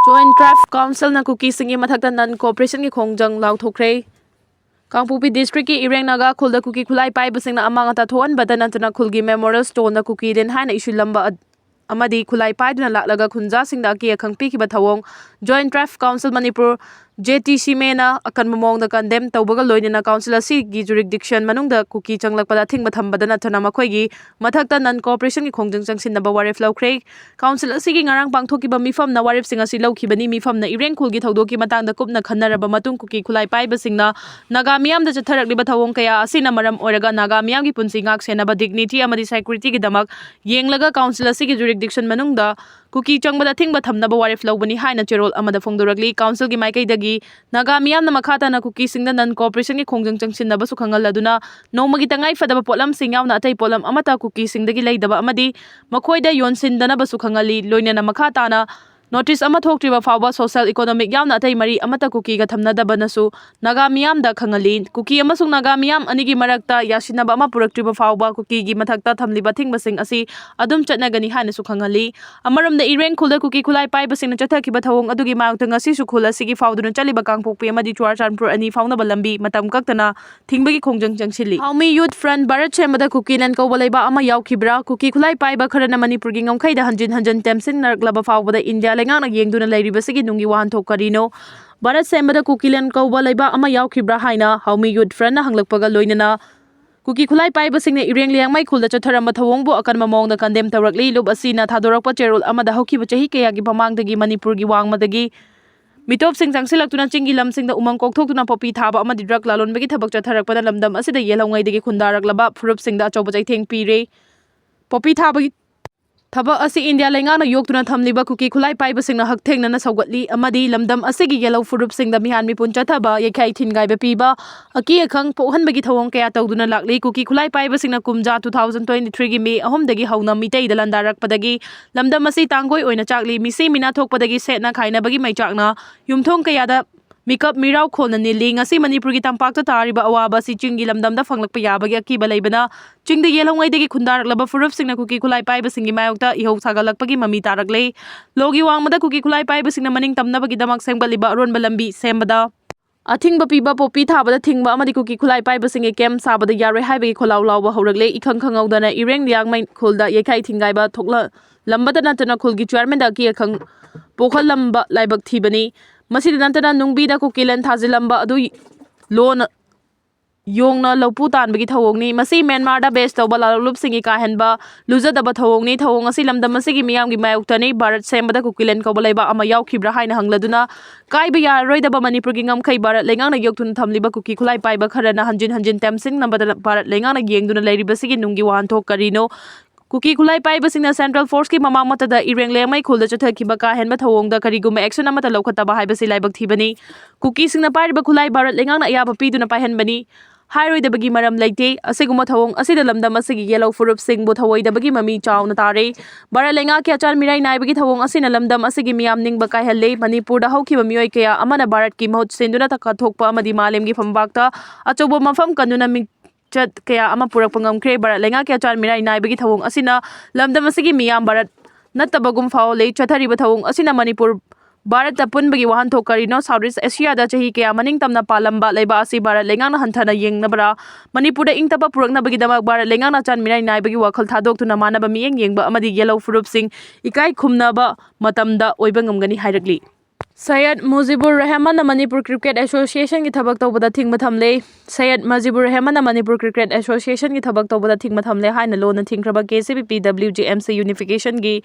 Joint Draft Council na Kukisingi Mathakta non-cooperation ki khongjang lauthokre. Kangpupi District ki Ireng Naga khulda kuki khulai paibasing na amang atathuan badanantana khulgi Memorial Stone na kuki din haina issue lamba amadi khulai paiduna laklaga khunja singda ki akhangpi ki bathawong Joint Draft Council Manipur JTC mena akanba mongda condemn tawbaga loinina council asi gi jurisdiction manungda kuki changlakpada thingba thambada nathana makhoi mathakta non cooperation ki khongjang changsinaba warif laukhre council asi gi ngarang pangthokiba mifam na warif sing asi laukhibani mifam na Ireng khulgi thawdoki matangda kupna khannaraba matung kuki khulai paiba singna naga miyam da chatharakliba thawong kaya asina maram oiraga naga miyam gi punsi ngak senaba dignity amadi security gi damak yenglaga council asi gi jurisdiction manungda kuki changbada thingba thamnaba warif laubani haina cherol amada phongdoragli council gi maikai dagi naga miyam na makhata na kuki singda non cooperation gi khongjang changsinaba su khangal laduna nomagi tangai fadaba potlam sing yauna atai potlam amata kuki singdagi leidaba amadi makhoida yonsindanaba su khangali loinana makhata na notice ama thoktriba fawba social economic yauna atai mari amata kuki ga thamnadaba nasu naga miyam da khangali kuki amasung naga miyam anigi marakta yasinaba ama puraktriba fawba kuki gi mathakta thamliba thingmasing asi adum chatnagani hana su khangali amaramda Ireng khulda kuki khulai paibasing na chathakiba thawong adugi maakta ngasi su khula sigi fawduna chaliba kangpokpi amadi chuarchanpur ani fawnaba lambi matam kaktana thingbagi khongjang changsili Haumi Youth Front Bharat Semada kuki lan kawbalaiba ama yaukhibra kuki khulai paiba kharana Manipur gi ngomkhaida hanjin temsin narklaba fawbada India lengang na yengduna lairibasigi nungi wahan thokarino Bharat Semada kuki lan kawbalaiba ama yaukhibra haina Haumi Youth Front na hanglakpaga loinana kuki khulai paibasing na Ireng liangmai khulda chatharamba thawongbo akanba mongda condemn tawrakli lub asina thadorakpa cherol amada hokhiba chahi kayagi pamangdagi Manipur gi wangmadagi mitop sing changsilaktuna chingi lamsingda umang kokthokuna popi thaba amadi drug lalonbagi thabak chatharakpada lamdam asida yelongaidagi khundaraklaba furup singda achoba chaitheng pire popi thabagi thaba asi India lengang na yoktuna thamliba kuki khulai paibasing na hakthengna na saugatli amadi lamdam asigi yellow furup singda mihan mipun chathaba yekhai thingaiba piba aki akhang pohanbagi thawong kaya tawduna lakli kuki khulai paibasing na kumja 2023 gi May 3 dagi hauna mitei da landarakpadagi lamdam asi tanggoi oina chakli misi mina thokpadagi setna khaina bagi maichakna yumthong kaya da Mikap mirau khona nili ngasi Manipur gi tampakta tariba awaba si chingi lamdamda fanglakpa yabagi akiba leibana chingda yelongaidagi khundaraklaba furup singna kuki khulai paibasingi mayokta ihou sagalakpagi mami tarakle logi wangmada kuki khulai paibasingna maning tamnabagi damak semgaliba aronba lambi sembada athingba piba popi thabada thingba amadi kuki khulai paibasingi kem sabada yaroi haibagi kholau lawba haurakle ikhang khangaudana Ireng liangmai khulda yekhai thingaiba thokla lambada natana khulgi chairman da ki akhang pokhal lamba laibak thibani masida nantana nungbida kukilan thazilamba adu lona yongna lopu tanbagi thawongni masi Myanmar da base tawba lalup singi kahenba luzadaba thawongni thawong asi lamdam masigi miyamgi mayoktani Bharat Semada kukilan kawbalaiba ama yaukhibra haina hangladuna kaiba yaroidaba Manipur gi ngamkhai Bharat lengang na yoktun thamliba kuki khulai paiba kharana hanjin temsing nambada Bharat lengang na yengduna lairibasigi nungi wahan thok karino kuki khulai paibasingna Central Force ki mamang matada Ireng lengmai khulda chathakiba ka henba thawongda kariguma action amata laukhataba haibasi laibak thibani kuki singna pariba khulai Bharat lengang na ayaba piduna pahenbani hairoidabagi maram leite asiguma thawong asida lamdam asigi yellow furup singbo thawoidabagi mami chawna tare Bharat lenga kya chal mirai naibagi thawong asina lamdam asigi miyam ningba kaihelle Manipur da hokhiba Meeoi kaya amana Bharat ki mahut senduna takha thokpa amadi malemgi phambakta achobo mafam kanuna chat kaya ama purak pangamkre Bharat lenga kya chal mirai naibagi thawong asina lamdam asigi miyam Bharat nattabagum faule chathariba thawong asina Manipur Bharat tapun bagi wahan thokarino Southeast Asia da chahi kaya maning tamna palamba leiba asi Bharat lenga na hanthana yengnabara Manipur da ingtaba purakna bagi damak Bharat lenga na chan mirai naibagi wakhal thadokuna manaba miyeng yengba amadi yellow furup sing ikai khumnaba matamda oiba ngamgani hairakli Syed Mujibur Rahman Manipur Cricket Association ki thabak tawbada thingma thamle Syed Mujibur Rahman Manipur Cricket Association ki thabak tawbada thingma thamle haina lona thingkraba KCB PWGMC unification gi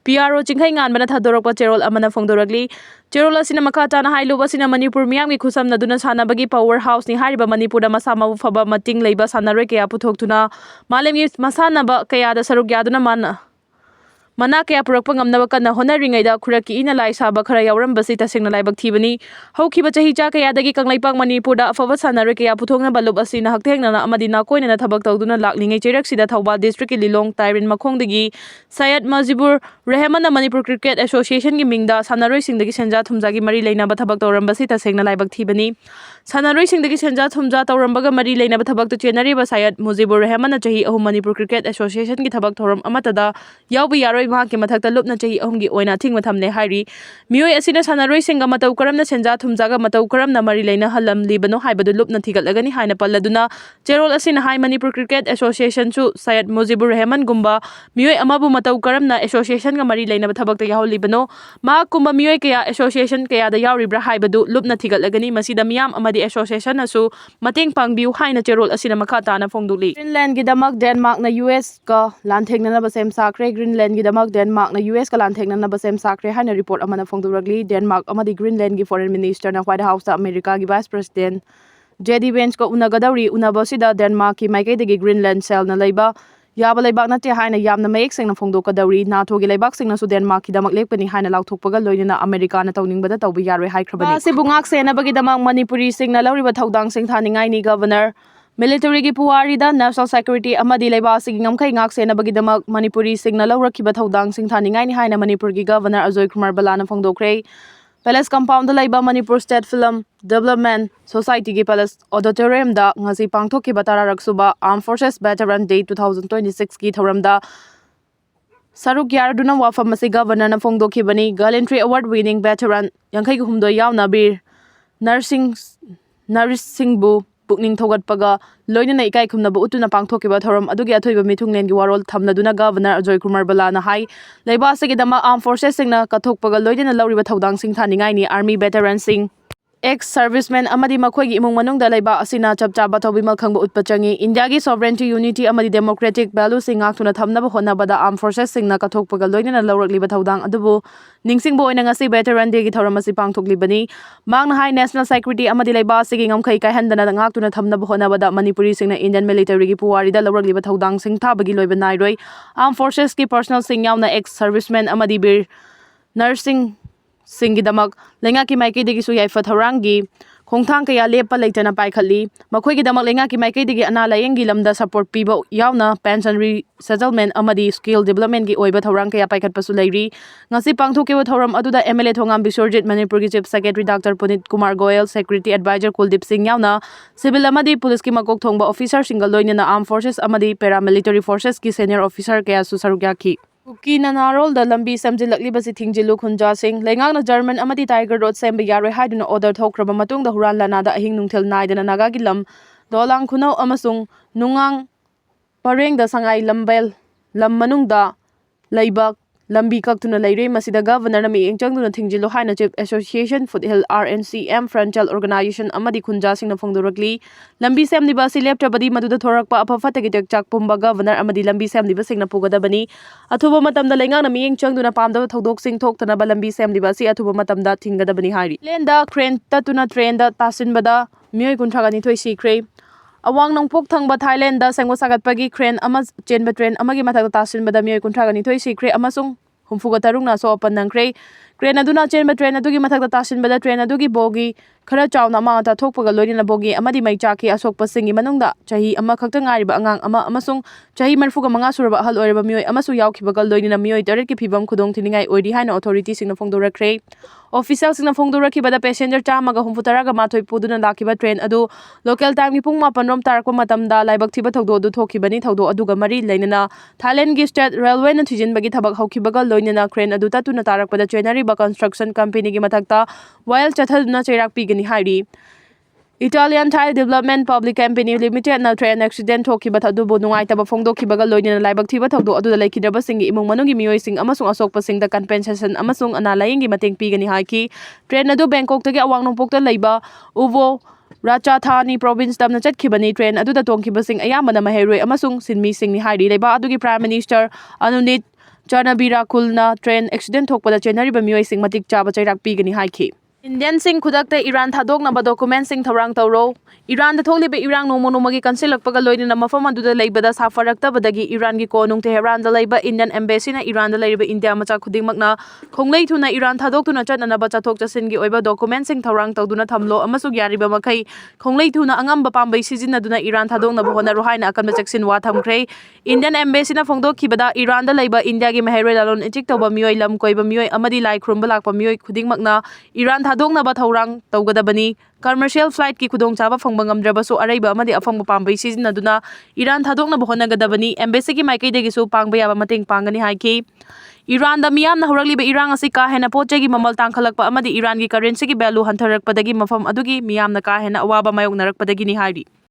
PRO chingkhai nganbana thadorakpa cherol amana phongdoragli cherol asina makhata na hailu asina Manipur miyam gi khusamna duna sanabagi power house ni hariba Manipur da masama faba mating leiba sanaroi kaya puthokthuna malemgi masanaba kaya da saruk yaduna mana kaya purakpa ngamnaba kana honaringaida khuraki ina lai saba khara yaurambasi tasingna laibak thibani hokhiba chahi cha kaya dagi kanglaipang Manipur da afawa sanaroi kaya puthokna balub asina hakthengna amadi na koina na thabak tawduna laklingai cherak sida Thawbal district ki Lilong Tairin makhongdagi Syed Mujibur Rahman Manipur Cricket Association gi mingda sanaroi singdagi senja thumjagi mari leinaba thabak tawrambasi tasingna laibak thibani sanaroi singdagi senja thumja tawrambaga mari leinaba thabak tu chenariba Syed Mujibur Rahman chahi ahum Manipur Cricket Association gi thabak thoram amatada yaubi yaroi Meeoi mahakki mathakta lupna chahi ahumgi oina thingma thamne hairi Meeoi asina sanaroi-singa matau karamna senja thumjaga matau karamna mari leina halamlibano haibadu lupna thigatlagani haina palladuna cherol asina hai Manipur Cricket Association chu Syed Mujibur Rahman gumba Meeoi amabu matau karamna association ga mari leina thabakta yaholibano ma kumba Meeoi kaya association kaya da yauribra haibadu lupna thigatlagani masida miyam amadi association asu mateng pangbiu haina cherol asina makha tana phongduli Greenland gi damak Denmark na US ka Landanaba Sem Sakhre Greenland gi damak Denmark na US ka Landanaba Sem Sakhre haina report amana phongduragli Denmark amadi Greenland gi foreign minister na White House ta America gi vice president JD Vance ko unagadauri unabasida Denmark ki maikei degi Greenland sel na leiba yaba leibak nate haina yamna mayek sengna phongdokadauri NATO gi leibak sengna su Denmark ki damak lekpani haina laukthokpaga loinina America na tawningbada tawbi yaroi haikrabani se bungak sena bagi damak Manipuri singna lauriba thaudang sing thaningai ni governor military gi puwari da national security amadi leiba sigi ngamkai ngak sena bagi damak Manipuri singna laurakhiba thaudang sing thaningai ni haina Manipur gi governor Ajoi Kumar Balana phongdokre Palace compound laiba Manipur State Film Development Society gi Palace Auditorium da ngasi pangthokkiba tararaksuba Armed Forces Veteran Day 2026 ki thoramda Saruk Yaraduna wafam masi governor na phongdokhibani Gallantry Award winning veteran yankhai gi humdoi yauna bir Nursing bu Pukning thogatpaga loinana ikai khumnaba utuna pangthokiba thoram adugi athoiba mithunglen gi warol thamladuna governor Ajoi Kumar Balana hai leiba asigi dama Armed Forces singna kathokpaga loinana lauriba thaudang sing thaningai ni army veteran sing ex servicemen amadi makhoi gi imung manungda leiba asina chapchaba thobimal khangba utpachangi India gi sovereignty unity amadi democratic value sing ngakthuna thamnaba honabada Armed Forces singna kathokpaga loinana laurakliba thaudang adubu ningsingbo oina ngasi veteran day gi thoramasi pangthoklibani mangna hai national security amadi leiba sigi ngamkhai kaihandana ngakthuna thamnaba honabada Manipuri singna Indian military gi puwari da laurakliba thaudang sing thabagi loiba nairoi Armed Forces ki personal sing yauna ex servicemen amadi bir nursing Singi damak lenga ki maikei degi su yaifa tharangi khongthang kaya lepa leitana paikhali makhoi gi damak lenga ki maikei degi ana layengi lamda support piba yauna pension resettlement amadi skill development gi oiba tharang kaya paikhat pasu leiri ngasi pangthokewa thoram aduda MLA thongam Biswarjit Manipur gi chief secretary Dr Punit Kumar Goyal security advisor Kuldip Singh yauna civil amadi police ki makok thongba officer single loinana Armed Forces amadi paramilitary forces ki senior officer kaya su sarugya Kuki nanarol da lambi samjilakli basi thingjilu khunja sing lengak na German amadi Tiger Road semba yaroi haiduna order thokraba matung da huran lanada ahing nungthel naidana naga gi lam dolang khunau amasung nungang pareng da sangai lambel lam manung da leibak lambi kaktuna leirei masida governor na mi engchangduna thingjilu haina chief association foothill RNCM frontal organization amadi khunja sing na phongdorakli lambi sem niba si leptabadi maduda thorakpa apafatagi tekchak pumba governor amadi lambi sem niba sing na pugadabani athuba matamda lengang na mi engchangduna pamdaba thodok sing thoktana ba lambi sem niba si athuba matamda thingadabani hairi lenda crane tatuna train da tasinbada Meeoi kunthagani thoi sikre awang nongpok thangba Thailand da sengwa sagatpagi crane ama chenba train amagi mathakta tasinbada Meeoi kunthagani thoi sikre amasung humfuga tarungna so open nangkre crane aduna chenba train adugi mathakta tasinbada train adugi bogi khara chawna ma ta thokpaga loina bogi amadi mai chaki asokpa singi manungda chahi ama khakta ngariba angang ama amasung chahi marfuga manga suraba hal oiraba Meeoi amasu yaukhibaga loina Meeoi taret ki phibam khudong thiningai oidi haina authority singna phongdorakre official singna phongdorakibada passenger chamaga humfutaraga mathoi puduna lakiba train adu local time gi pung 8 rom tarakpa matamda laibak thiba thogdo du thokibani thogdo aduga mari leinana Thailand gi state railway na thijinbagi thabak haukibaga loinana crane adu tatuna tarakpada trainari ba construction company gi mathakta while chathaduna chairak pigani hairi Italian Thai Development Public Company Limited na train accident thokiba thadubu nungaitaba phongdokhibaga loinana laibak thiba thogdo aduda laikhidraba singi imung manungi Meeoi sing amasung asokpa singda compensation amasung ana layingi mateng pigani haiki train adu Bangkok tagi awang nongpokta leiba Uvo Ratchathani province tamna chatkibani train aduda tongkhiba sing ayamana maheroi amasung sinmi singni hairi leiba adugi prime minister Anunit Charnavirakul train accident thokpada chenariba Meeoi sing matik chaba chairak pigani haiki Indian sing khudakta Iran thadoknaba document sing thorang tawro Iran da tholiba Iran nomonumagi kansilakpaga loinana mafam aduda leibada safaraktabadagi Iran gi konung Tehran da leiba Indian embassy na Iran da leiba India macha khudingmakna khonglei thuna Iran thadoktuna chatnanaba chathok chasin gi oiba document sing thorang tawduna thamlo amasu yariba makai khonglei thuna angamba pambai sijinaduna Iran thadoknaba honaru haina akanba cheksin wa thamkre Indian embassy na phongdokhibada Iran da leiba India gi maheroi lalon ichik tawba Meeoi lam koiba Meeoi amadi lai khurumba lakpa Meeoi khudingmakna Iran ꯊꯥꯗꯣꯛꯅꯕ ꯊꯧꯔꯥꯡ ꯇꯧꯒꯗꯕꯅꯤ꯫ Commercial ꯐ꯭ꯂꯥꯏꯠꯀꯤ ꯈꯨꯗꯣꯡꯆꯥꯕ ꯐꯪꯕ ꯉꯝꯗ꯭ꯔꯕꯁꯨ ꯑꯔꯩꯕ ꯑꯃꯗꯤ ꯑꯐꯪꯕ ꯄꯥꯝꯕꯩ ꯁꯤꯖꯤꯟꯅꯗꯨꯅ ꯏꯔꯥꯟ ꯊꯥꯗꯣꯛꯅꯕ ꯍꯣꯠꯅꯒꯗꯕꯅꯤ꯫ ꯑꯦꯝꯕꯦꯁꯤꯒꯤ ꯃꯥꯏꯀꯩꯗꯒꯤꯁꯨ ꯄꯥꯡꯕ ꯌꯥꯕ ꯃꯇꯦꯡ ꯄꯥꯡꯒꯅꯤ ꯍꯥꯏꯈꯤ꯫ ꯏꯔꯥꯟꯗ ꯃꯤꯌꯥꯝꯅ ꯍꯧꯔꯛꯂꯤꯕ ꯏꯔꯥꯡ ꯑꯁꯤ ꯀꯥ ꯍꯦꯟꯅ ꯄꯣꯠꯆꯩꯒꯤ ꯃꯃꯜ ꯇꯥꯡꯈꯠꯂꯛꯄ ꯑꯃꯗꯤ ꯏꯔꯥꯟꯒꯤ ꯀꯔꯦꯟꯁꯤꯒꯤ ꯚꯦꯂꯨ ꯍꯟꯊꯔꯛꯄꯗꯒꯤ ꯃꯐꯝ ꯑꯗꯨꯒꯤ ꯃꯤꯌꯥꯝꯅ ꯀꯥ ꯍꯦꯟꯅ ꯑꯋꯥꯕ ꯃꯥꯌꯣꯛꯅꯔꯛꯄꯗꯒꯤꯅꯤ ꯍꯥꯏꯔꯤ꯫